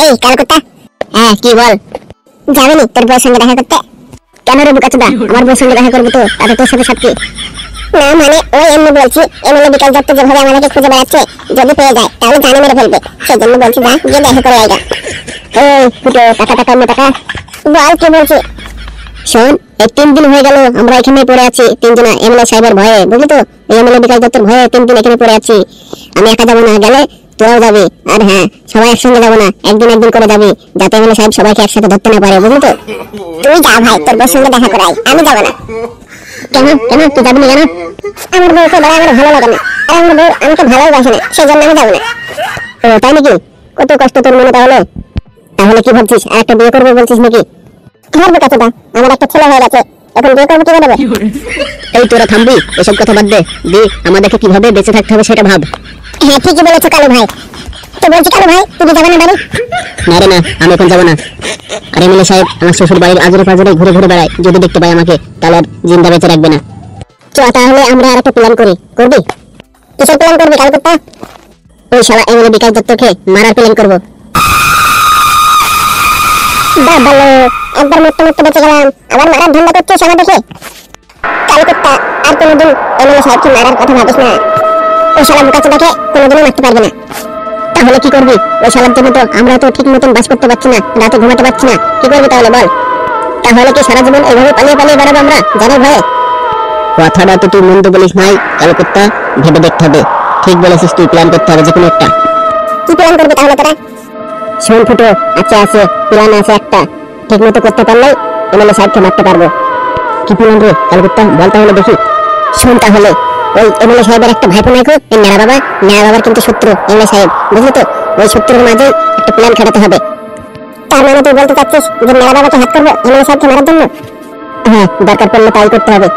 এই কালকুত্তা, হ্যাঁ কি বল? যাবি নি তোর বউয়ের সঙ্গে দেখা করতে? কেন রে বুকাচোদা, আমার বউয়ের সঙ্গে দেখা করবো তো, তাতে তোর সাথে সাথে না মানে ওই এমনি বলছি, এমএলএ বিকাশ দত্ত যেভাবে আমাদেরকে খুঁজে বেড়াচ্ছে, যদি পেয়ে যায় তাহলে জানে মেরে ফেলবে, সেজন্য বলছি যা গিয়ে দেখা করে আইগা। এই ফুটো টাকা টাকা অন্য টাকা বল, কি বলছি শোন, এই 3 দিন হয়ে গেল আমরা এখানে পড়ে আছি তিনজনা, এমএলএ সাহেবের ভয়ে, বুঝলি তো? এই এমএলএ বিকাশ দত্তের ভয়ে 3 দিন এখানে পড়ে আছি। আমি একা যাবো না, গেলে তোরাও যাবি, আর হ্যাঁ সবাই একসঙ্গে যাবো না, একদিন একদিন করে যাবি, যাতে এমএলএ সাহেব সবাইকে একসাথে ধরতে না পারে, বুঝলি তো? তুই যা ভাই, তোর বউর সঙ্গে দেখা করাই, আমি যাবো না। কেন কেন তুই যাবি না কেন? আমার বউকে বলে আমার ভালো লাগে না, আর আমার বউ আমাকে ভালোবাসে না, সেজন্য আমি যাবো না। ও তাই নাকি? কত কষ্ট তোর মনে তাহলে। তাহলে কি ভাবছিস, আর একটা বিয়ে করবো বলছিস নাকি? হ্যাঁ বুকাচোদা, আমার একটা ছেলে হয়ে গেছে, এখন বিয়ে করবো কিভাবে? এই তোরা থামবি, এসব কথা বাদ দে, দি আমাদেরকে কিভাবে বেঁচে থাকতে হবে সেটা ভাব। হ্যাঁ ঠিকই বলেছো কালু ভাই। তো বলছি কালু ভাই, তুমি যাবে না বাড়ি? না রে না, আমি এখন যাবো না। আর এমএলএ সাহেব আমার শ্বশুর বাড়ির আজরে পাজরে ঘুরে ঘুরে বেড়ায়, যদি দেখতে পাই আমাকে তাহলে আর জিন্দা বেঁচে রাখবে না। চল তাহলে আমরা আর একটা প্ল্যান করি। করবি? কিসের প্ল্যান করবি কালকুত্তা? ওই শালা এমএলএ বিকাশ দত্তকে মারার প্ল্যান করবো। বাবালো, একবার মরতে মরতে বেঁচে গেলাম, আবার মারার ধান্দা করছিস আমার দেখে? কালকুত্তা, আর কোনোদিন এমএলএ সাহেবকে মারার কথা ভাবিস না, ওই শালা বুকাচোদাকে কোনোদিনও মারতে পারবে না। তাহলে কি করবি? ওই শালার জন্য তো আমরা তো ঠিক মতন বাস করতে পারছি না, রাতে ঘুমাতে পারছি না, কি করবি তাহলে বল? তাহলে কি সারা জীবন এইভাবে পালিয়ে পালিয়ে বেড়াবো আমরা জানার ভয়ে? কথাটা তো তুই মন্দ বলিস নাই কালকুত্তা, ভেবে দেখতে হবে। ঠিক বলেছিস তুই, প্ল্যান করতে হবে যে কোনো একটা। কি প্ল্যান করবি তাহলে তোরা? শোন ফুটো, আছে প্ল্যান আছে একটা, ঠিক মতো করতে পারলেই এমএলএ সাহেবকে মারতে পারবো। কি প্ল্যান রে কালকুত্তা, বল তাহলে দেখি। শোন তাহলে, ওই এমএলএ সাহেবের একটা ভাইপো নাইকো, এই নেড়া বাবার কিন্তু শত্রু এমএলএ সাহেব, বুঝলি তো? ওই শত্রুর মাঝে একটা প্ল্যান খাটাতে হবে। তার মানে তুই বলতে চাচ্ছিস যে নেড়া বাবাকে হাত করবো এমএলএ সাহেবকে মারার জন্য? হ্যাঁ, দরকার পড়লে তাই করতে হবে।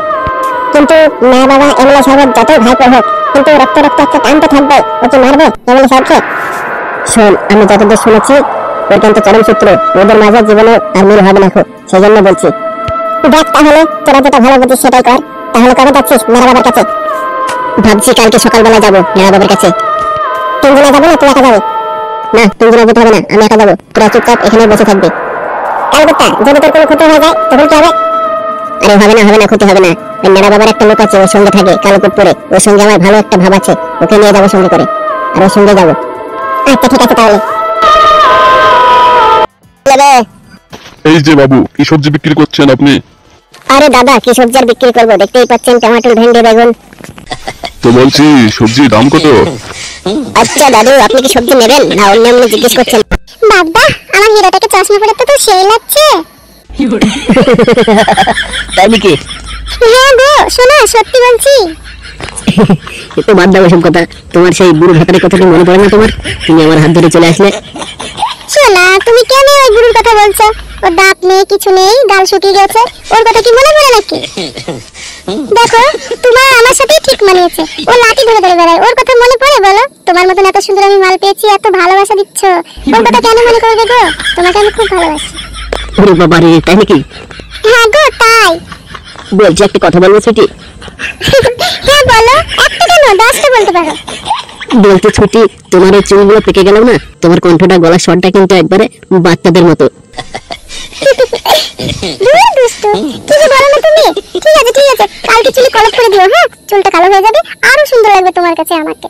কিন্তু নেড়া বাবা এমএলএ সাহেবের যতই ভাইপো হোক, কিন্তু রক্ত রক্ত একটা টান তো থাকবে, ওকে মারবে এমএলএ সাহেবকে। শোন, আমি যতদূর শুনেছি ওর কিন্তু চরম শত্রু, ওদের মাঝে জীবনে আর মিল হবে না, সেই জন্য বলছি। দেখ তাহলে, তোরা যেটা ভালো বুঝিস সেটাই কর। তাহলে কবে যাচ্ছিস নেড়া বাবার কাছে? ভাবছি কালকে সকালবেলা যাবো নেড়া বাবার কাছে। তিনজনে যাবো না তুই একা যাবি? না, তিনজনে যেতে হবে না, আমি একা যাবো, তোরা চুপচাপ এখানে বসে থাকবি। কালকুত্তা, যদি তোর কোনো ক্ষতি হয়ে যায় তখন কি হবে? আরে হবে না, ক্ষতি হবে না। ওই নেড়া বাবার একটা লোক আছে, ওর সঙ্গে থাকে, কালো কোট পরে, ওর সঙ্গে আমার ভালো একটা ভাব আছে, ওকে নিয়ে যাবো সঙ্গে করে, আর ওর সঙ্গে যাবো। আচ্ছা ঠিক আছে তাহলে। এই যে বাবু, কি সবজি বিক্রি করছেন আপনি? আরে দাদা, কি সবজি আর বিক্রি করবো, দেখতেই পাচ্ছেন টমেটো, ভেন্ডি, বেগুন। তো বলছি সবজির দাম কত? আচ্ছা দাদু, আপনি কি সবজি নেবেন না অন্য এমনি জিজ্ঞেস করছেন? বাবা, আমার হিরোটাকে চশমা পরে তো সেই লাগছে। তাই নাকি? হ্যাঁ গো, শোনো সত্যি বলছি। একটু বাদ দাও এসব কথা, তোমার সেই বুড়ো ভাতারের কথা কি মনে পড়ে না তোমার? তুমি আমার হাত ধরে চলে আসলে। শোনা, তুমি কেন ওই বুড়োর কথা বলছো? ওর দাঁত নেই, কিছু নেই, গাল শুকিয়ে গেছে, ওর কথা কি মনে পড়ে নাকি? দেখো, তোমার আমার সাথেই ঠিক মানিয়েছে, ও লাঠি ধরে ধরে বেড়ায়, ওর কথা মনে পড়ে বলো? তোমার মতন এত সুন্দর আমি মাল পেয়েছি, এত ভালোবাসা দিচ্ছ, ওর কথা কেন মনে করবে গো? তোমাকে আমি খুব ভালোবাসি। ওরে বাবা রে, তাই নাকি? হ্যাঁ গো তাই। বলছি একটা কথা বলবো ছুটি? হ্যাঁ বলো, একটা কেন 10টা বলতে পারো। বলতে ছুটি, তোমার ওই চুলগুলো পেকে গেল না, তোমার কণ্ঠটা গলার স্বরটা কিন্তু একবারে বাচ্চাদের মতো। দুষ্টু, কি যে বলো না তুমি। ঠিক আছে, কালকে চুলে কলপ করে দিও, হ্যাঁ? চুলটা কালো হয়ে যাবে, আরো সুন্দর লাগবে তোমার কাছে আমাকে।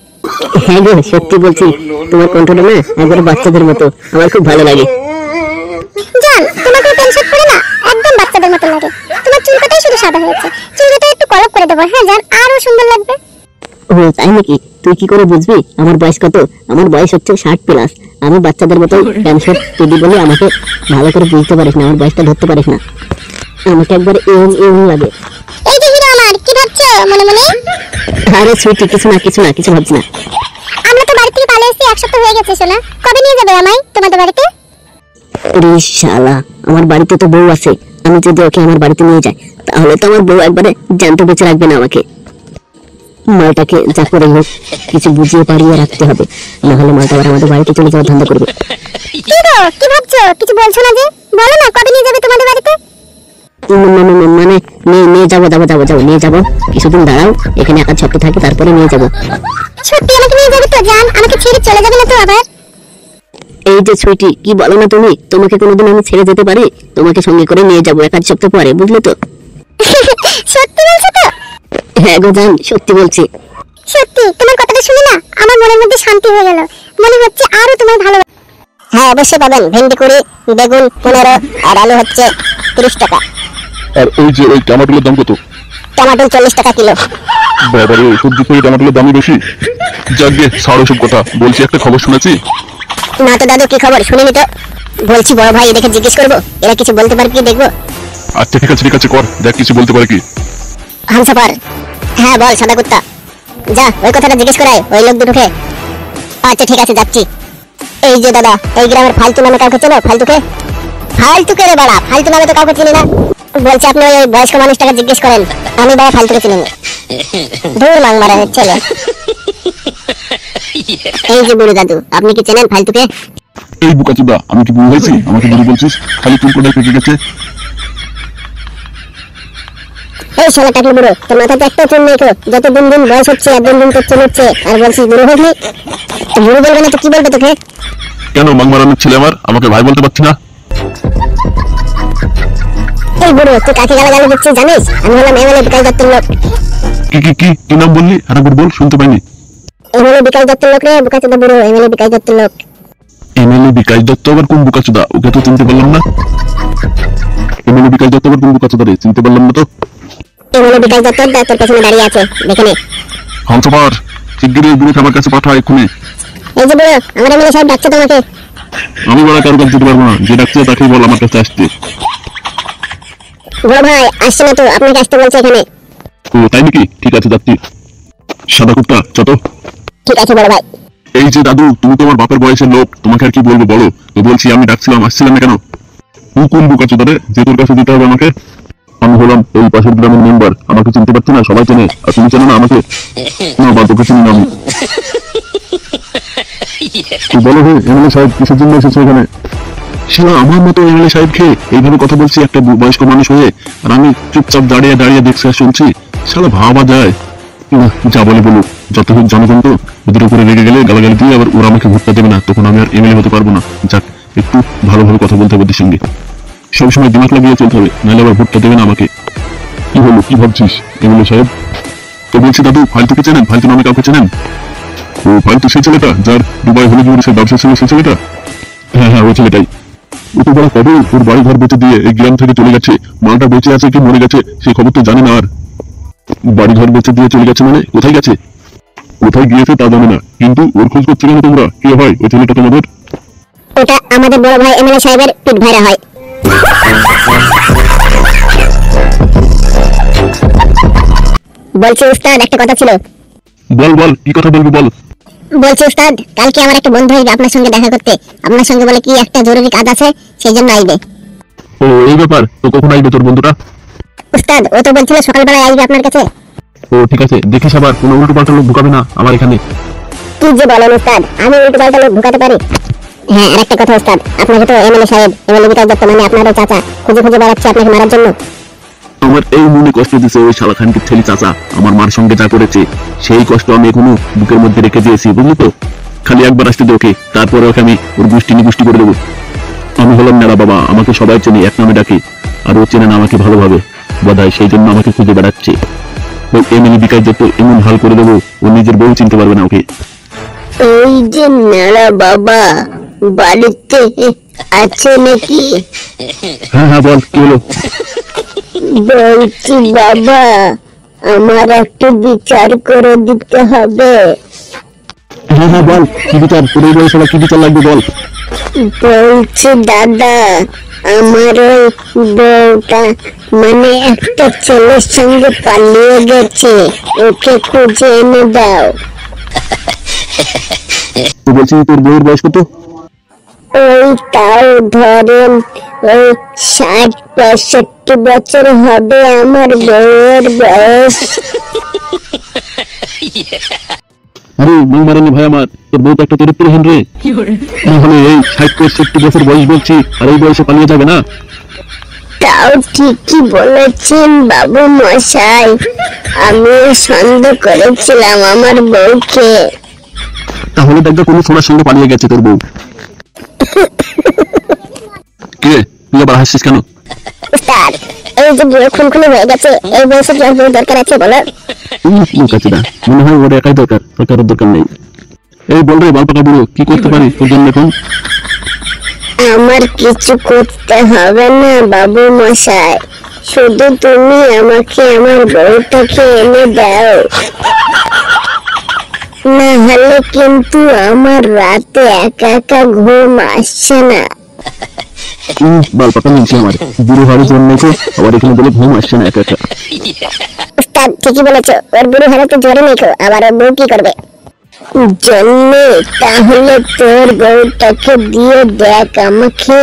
হ্যাঁ গো, সত্যি বলছি, তোমার কণ্ঠটা না একবারে বাচ্চাদের মতো, আমার খুব ভালো লাগে। জান, তোমাকে টেনশন করে না, একদম বাচ্চাদের মতো লাগে। তোমার চুলটাই শুধু সাদা হয়েছে, চুলটা একটু কলপ করে দেবো, হ্যাঁ জান, আরো সুন্দর লাগবে। ও তাই নাকি? তুই কি করে বুঝবি আমার বয়স কত? আমার বয়স হচ্ছে 60+। আমি বাচ্চাদের মতো প্যান্ট শার্ট টেডি বলে আমাকে ভালো করে বুঝতে পারিস না, আমার বয়সটা ধরতে পারিস না, আমাকে একবার এরকম লাগে। এই যে হিরো আমার, কি ভাবছো মনে মনে? আরে ছুটি, কিছু না, কিছু ভাবছি না। আমরা তো বাড়ি থেকে পালিয়ে এসেছি, 1 সপ্তাহ হয়ে গেছে সোনা। কবে নিয়ে যাবে আমায় তোমাদের বাড়িতে? আরে শালা, আমার বাড়িতে তো বউ আছে, আমি যদি ওকে আমার বাড়িতে নিয়ে যাই তাহলে তো আমার বউ একবারে জ্যান্ত বেঁচে রাখবে না আমাকে। মালটাকে যা করে হোক কিছু বুঝিয়ে পারিয়ে রাখতে হবে, নাহলে মালটা আবার আমাদের বাড়িতে চলে যাওয়ার ধান্দা করবে। কি গো, কি ভাবছো? কিছু বলছো না যে? বলো না, কবে নিয়ে যাবে তোমাদের বাড়িতে? মানে নিয়ে যাবো, নিয়ে যাবো, কিছুদিন দাঁড়াও, এখানে একা ছোট্ট থাকি, তারপরে নিয়ে যাবো। সত্যি আমাকে নিয়ে যাবে তো জান? আমাকে ছেড়ে চলে যাবে না তো আবার? এই যে সুইটি, কি বলো না তুমি? তোমাকে কোনোদিন আমি ছেড়ে যেতে পারি? তোমাকে সঙ্গে করে নিয়ে যাবো 1 সপ্তাহ পরে, বুঝলে তো? সত্যি বলছো তো? হ্যাঁ গো জান, সত্যি বলছি। সত্যি তোমার কথাটা শুনে না আমার মনের মধ্যে শান্তি হয়ে গেল, মনে হচ্ছে আরো তোমার ভালো। হ্যাঁ অবশ্যই পাবেন, ভেন্ডি 20, বেগুন 15 আর আলু হচ্ছে 30 টাকা। আর ওই যে ওই টমেটোর দাম কত? টমেটো 40 টাকা কিলো। বাবারে, সবজি থেকে টমেটোর দামই বেশি। যাকে ছাড়ো সব কথা, বলছি একটা খবর শুনেছি। না তো দাদু, কি খবর শুনিনি তো। বলছি বড় ভাই এদেরকে জিজ্ঞেস করবো, এরা কিছু বলতে পারে কি দেখবো। আচ্ছা ঠিক আছে কর, দেখ কিছু বলতে পারে কি। হামসাফার, হ্যাঁ বল সাদা কুত্তা, যা ওই কথাটা জিজ্ঞেস করাই ওই লোক দুটোকে। আচ্ছা ঠিক আছে যাচ্ছি। এই যে দাদা, এই গ্রামের ফালতু নামে কাউকে চেনো? ফালতুকে? ফালতুকে রে বাড়া, ফালতু নামে তো কাউকে চিনি না। বলছি আপনি ওই বয়স্ক মানুষটাকে জিজ্ঞেস করেন, আমি বাবা ফালতুকে চিনি না। দূর মাং মারা ছেলে। এই যে বুড়ো দাদু, আপনি কি চেনেন ফালতুকে? এই বোকাচোদা, আমি কি বুড়ো হয়েছি আমাকে বুড়ো বলছিস? খালি চুল কোথায় পেকে গেছে। এই শালা টাকলু বুড়ো, তোর মাথাতে একটা চুল নেই তো? যত দিন দিন বয়স হচ্ছে আর দিন দিন তোর চুল হচ্ছে, আর বলছিস বুড়ো হয়নি? বুড়ো বলবে না তো কি বলবে তোকে? কেন মাংমারানোর ছেলে আমার, আমাকে ভাই বলতে পারছি না? এই বুড়ো, তুই কাকে গালাগালি দিচ্ছিস জানিস? আমি হলাম এমএলএ বিকাশ দত্তের লোক। কি নাম বললি? আরেকবার বল, শুনতে পাইনি। এমএলএ বিকাশ দত্তের লোক রে বোকাচোদা বুড়ো, এমএলএ বিকাশ দত্তের লোক। এমএলএ বিকাশ দত্ত আবার কোন বোকাচোদা? ওকে তো চিনতে পারলাম না। এমএলএ বিকাশ দত্ত আবার কোন বোকাচোদা রে? চিনতে পারলাম না তো। এমএলএ বিকাশ দত্তের তোর পেছনে দাঁড়িয়ে আছে, দেখে নে। হামসাফার, শিগগিরই এই বুড়োকে আমার কাছে পাঠা এক্ষুনি। এই যে বুড়ো, আমার এমএলএ সাহেব ডাকছে তোমাকে। আমি বলা কারো কাছে যেতে পারবো না, যে ডাকছে তাকেই বল আমার কাছে আসতে। বড় ভাই আসছে না তো, আপনাকে আসতে বলছে এখানে। ও তাই নাকি? ঠিক আছে যাচ্ছি। সাদা কুত্তা চত। ঠিক আছে বড় ভাই। এই যে দাদু, তুমি তো আমার বাপের বয়সের লোক, তোমাকে আর কি বলবো বলো। তো বলছি আমি ডাকছিলাম, আসছিলাম না কেন? তুই কোন বোকাচোদা রে যে তোর কাছে দিতে হবে আমাকে? আমি হলাম এই পাশের গ্রামের মেম্বার, আমাকে চিনতে পারছি না? সবাই চেনে, আর তুমি চেনো না আমাকে? না বা তোকে চিনি না আমি। তুই বলো হে এমএলএ সাহেব কিসের জন্য এসেছো এখানে? শালা আমার মতো এমএলএ সাহেবকে এইভাবে কথা বলছি একটা বয়স্ক মানুষ হয়ে, আর আমি চুপচাপ দাঁড়িয়ে দাঁড়িয়ে দেখছি আর শুনছি। শালা ভাবা যায় না, যা বলে বলুক, যত হোক জনগণ তো, ওদের উপরে রেগে গেলে গালাগালি দিয়ে আবার ওরা আমাকে ভোটটা দেবে না, তখন আমি আর এমএলএ হতে পারবো না। যাক, একটু ভালোভাবে কথা বলতে হবে ওদের সঙ্গে, সবসময় দিমাগ লাগিয়ে চলতে হবে, নাহলে আবার ভোটটা দেবে না আমাকে। কি হলো, কি ভাবছিস এমএলএ সাহেব? তো বলছি দাদু, ফালতুকে চেনেন? ফালতু নামে কাউকে চেনেন? ও ফালতু সেই ছেলেটা যার দুবাই হলুদ মরিচের ব্যবসা ছিল, সেই ছেলেটা? হ্যাঁ ওই ছেলেটাই। ও তো বড় কবে ওর বাড়ি ঘর বেঁচে দিয়ে এই গ্রাম থেকে চলে গেছে। মালটা বেঁচে আছে কি মরে গেছে সেই খবর তো জানে না। আর বাড়ি ঘর বেঁচে দিয়ে চলে গেছে মানে কোথায় গেছে? কোথায় গিয়েছে তা জানে না, কিন্তু ওর খোঁজ করছে কেন তোমরা? কে হয় ওই ছেলেটা তোমাদের? ওটা আমাদের বড় ভাই এমএলএ সাহেবের পিঠ ভাইরা হয়। বলছি উস্তাদ, একটা কথা ছিল। বল কি কথা বলবি বল। বলছি উস্তাদ, কালকে আমার একটা বন্ধু আসবে আপনার সঙ্গে দেখা করতে। আপনার সঙ্গে বলে কি একটা জরুরি কাজ আছে, সেই জন্য আসবে। ও এই ব্যাপার, তো কখন আসবে তোর বন্ধুটা? উস্তাদ ও তো বলছিল সকালবেলায় আসবে আপনার কাছে। ও ঠিক আছে, দেখিস আবার কোনো উল্টো পাল্টা লোক ঢুকাবে না আমার এখানে। কি যে বলেন উস্তাদ, আমি উল্টো পাল্টা লোক ঢুকাতে পারি? হ্যাঁ আর একটা কথা উস্তাদ, আপনাকে তো এমএলএ সাহেব, এমএলএ বিকাশ দত্ত মানে আপনারও চাচা, খুঁজে খুঁজে বেড়াচ্ছে আপনাকে মারার জন্য। আমার এই মনে কষ্ট দিছে ওই শালা খানকে ছেলে চাচা, আমার মার সঙ্গে যা করেছে সেই কষ্ট আমি এখনো বুকের মধ্যে রেখে দিয়েছি, বুঝলি তো? খালি একবার আসতে দে ওকে, তারপরে ওকে আমি ওর গোষ্ঠী নিগুষ্টি করে দেবো। আমি হলাম নেড়া বাবা, আমাকে সবাই চেনে, এক নামে ডাকি, আর ও চেনে না আমাকে ভালোভাবে বোধহয়, সেই জন্য আমাকে খুঁজে বেড়াচ্ছে। ওই এমএলএ বিকাশ দত্ত এমন হাল করে দেবো ও নিজের বউ চিনতে পারবে না ওকে। এই যে নাড়া বাবা বাড়িতে আছে নাকি? হ্যাঁ বল, কি হলো? বলছি বাবা, আমার একটু বিচার করে দিতে হবে। হ্যাঁ বল, কি বিচার? তোর এই বয়সে কি বিচার লাগবে বল। বলছি দাদা, আমার ওই বউটা মানে একটা ছেলের সঙ্গে পালিয়ে গেছে, ওকে খুঁজে এনে দাও। তো বলছি তোর বউয়ের বয়স কত? ওই তাও ধরেন ওই 60-65 বছর হবে আমার বউয়ের বয়স। আরে মারানি ভাই আমার, তোর বউ তো একটা চরিত্রহীন রে। নাহলে এই 60-65 বছর বয়স বলছি, আর এই বয়সে পালিয়ে যাবে না? তাও ঠিকই বলেছেন বাবু মশাই, আমি সন্দেহ করেছিলাম আমার বউকে। তাহলে দেখবে কোনো ছোড়ার সঙ্গে পালিয়ে গেছে তোর বউ। কে তুই আবার হাসছিস কেন? উস্তাদ, এই যে বুড়ো খুনখুনি হয়ে গেছে, এই বয়সে কি ওর বউ দরকার আছে বলো? মুখাচিদা, মনে হয় ওর একাই দরকার, তোর কারোর দরকার নেই। এই বল রে বাল পাকা বুড়ো, কি করতে পারি তোর জন্য এখন? আমার কিছু করতে হবে না বাবু মশাই, শুধু তুমি আমাকে আমার বউটাকে এনে দাও, না হলে কিন্তু আমার রাতে একা একা ঘুম আসছে না। বাল পাকা নিয়েছে আমার, বুড়ো হাড়ে জোর নেই তো, আবার এখানে বলে ঘুম আসছে না একা একা। উস্তাদ ঠিকই বলেছো, ওর বুড়ো হারে তো জোরে নেই, আবার ওর বউ কি করবে? জন্যে তাহলে তোর বউটাকে দিয়ে দেখ আমাকে।